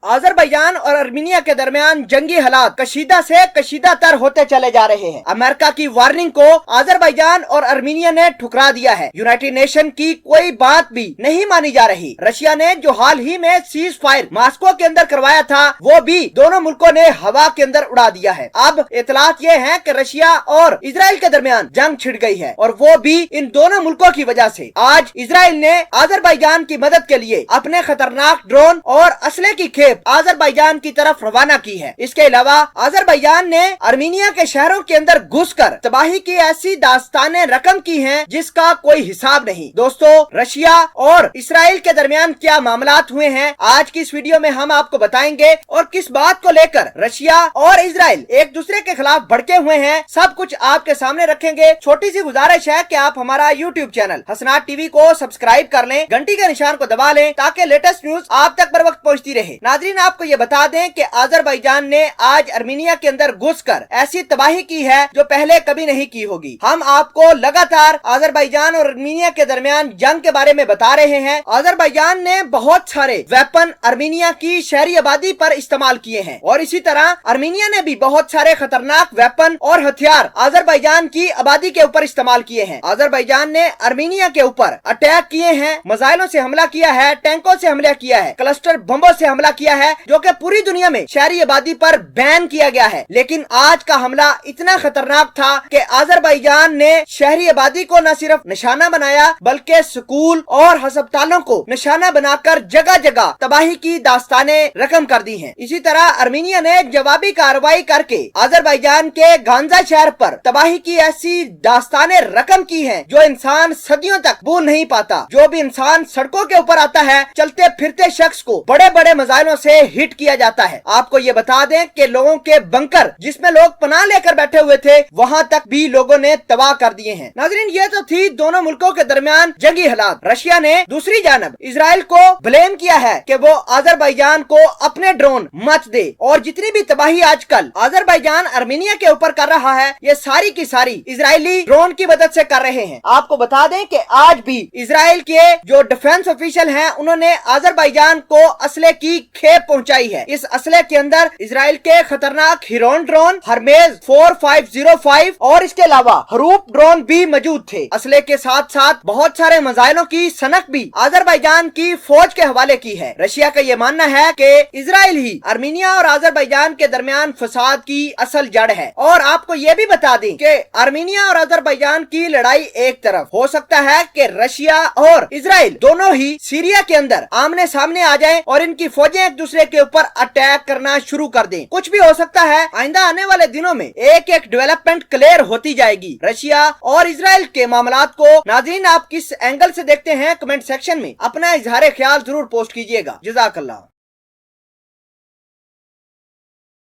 आजरबाईजान और आर्मीनिया के दरमियान जंगी हालात कशीदा से कशीदा तर होते चले जा रहे हैं। अमेरिका की वार्निंग को आजरबाईजान और आर्मीनिया ने ठुकरा दिया है। यूनाइटेड नेशन की कोई बात भी नहीं मानी जा रही। रशिया ने जो हाल ही में सीज फायर मॉस्को के अंदर करवाया था वो भी दोनों मुल्कों ने हवा के अंदर उड़ा दिया है। अब इतलात ये है कि रशिया और इजराइल के दरमियान जंग छिड़ गई है और वो भी इन दोनों मुल्कों की वजह से। आज इजराइल ने आजरबाईजान की मदद के लिए अपने खतरनाक ड्रोन और असले की खेप आजरबाईजान की तरफ रवाना की है। इसके अलावा आजरबाईजान ने आर्मीनिया के शहरों के अंदर घुसकर तबाही की ऐसी दास्तानें रकम की हैं जिसका कोई हिसाब नहीं। दोस्तों, रशिया और इजराइल के दरमियान क्या मामलात हुए हैं आज की इस वीडियो में हम आपको बताएंगे और किस बात को लेकर रशिया और इजराइल एक दूसरे के खिलाफ भड़के हुए हैं, सब कुछ आपके सामने रखेंगे। छोटी सी गुजारिश है कि आप हमारा यूट्यूब चैनल हसनात टीवी को सब्सक्राइब कर लें, घंटी के निशान को दबा लें ताकि लेटेस्ट न्यूज आप तक बर वक्त पहुंचती रहे। नाजरीन, आपको ये बता दें कि आजरबाईजान ने आज आर्मीनिया के अंदर घुसकर ऐसी तबाही की है जो पहले कभी नहीं की होगी। हम आपको लगातार आजरबाईजान और आर्मीनिया के दरमियान जंग के बारे में बता रहे हैं। आजरबाईजान ने बहुत सारे वेपन आर्मीनिया की शहरी आबादी पर इस्तेमाल किए हैं और इसी तरह आर्मीनिया ने भी बहुत सारे खतरनाक वेपन और हथियार आजरबाईजान की आबादी के ऊपर इस्तेमाल किए हैं। आजरबाईजान ने आर्मीनिया के ऊपर अटैक किए हैं, मिसाइलों से हमला किया है, टैंकों से हमला किया है, क्लस्टर बमों से हमला किया है जो कि पूरी दुनिया में शहरी आबादी पर बैन किया गया है। लेकिन आज का हमला इतना खतरनाक था कि आजरबाईजान ने शहरी आबादी को न सिर्फ निशाना बनाया बल्कि स्कूल और अस्पतालों को निशाना बनाकर जगह जगह तबाही की दास्तानें रकम कर दी हैं। इसी तरह आर्मीनिया ने जवाबी कार्रवाई करके आजरबाईजान के गांजा शहर पर तबाही की ऐसी दास्तानें रकम की हैं जो इंसान सदियों तक भूल नहीं पाता। जो भी इंसान सड़कों के ऊपर आता है, चलते फिरते शख्स को बड़े बड़े मिसाइलों से हिट किया जाता है। आपको ये बता दें कि लोगों के बंकर जिसमें लोग पनाह लेकर बैठे हुए थे वहां तक भी लोगों ने तबाह कर दिए हैं। नाज़रीन, ये तो थी दोनों मुल्कों के दरमियान जंगी हालात। रशिया ने दूसरी जानब इजराइल को ब्लेम किया है कि वो आजरबाईजान को अपने ड्रोन मत दे और जितनी भी तबाही आजकल आजरबाईजान आर्मीनिया के ऊपर कर रहा है ये सारी की सारी इजरायली ड्रोन की मदद से कर रहे हैं। आपको बता दें कि आज भी इजराइल के जो डिफेंस ऑफिशियल हैं उन्होंने आजरबाईजान को असले की खेप पहुंचाई है। इस असले के अंदर इजराइल के खतरनाक हिरोन ड्रोन हरमेज 4505 और इसके अलावा हरूप ड्रोन भी मौजूद थे। असले के साथ साथ बहुत सारे मिसाइलों की सनक भी आजरबाईजान की फौज के हवाले की है। रशिया का ये मानना है कि इजराइल ही आर्मीनिया और आजरबाईजान के दरमियान फसाद की असल जड़ है। और आपको ये भी बता दें कि आर्मीनिया और आजरबाईजान की लड़ाई एक तरफ, हो सकता है कि रशिया और इजराइल दोनों ही सीरिया के अंदर आमने सामने आ जाएं और इनकी फौजें एक दूसरे के ऊपर अटैक करना शुरू कर दें। कुछ भी हो सकता है। आइंदा आने वाले दिनों में एक एक डेवलपमेंट क्लियर होती जाएगी रशिया और इजराइल के मामलात को। नाज़रीन, आप किस एंगल से देखते हैं कमेंट सेक्शन में अपना इजहार ख्याल जरूर पोस्ट कीजिएगा। जज़ाकल्लाह।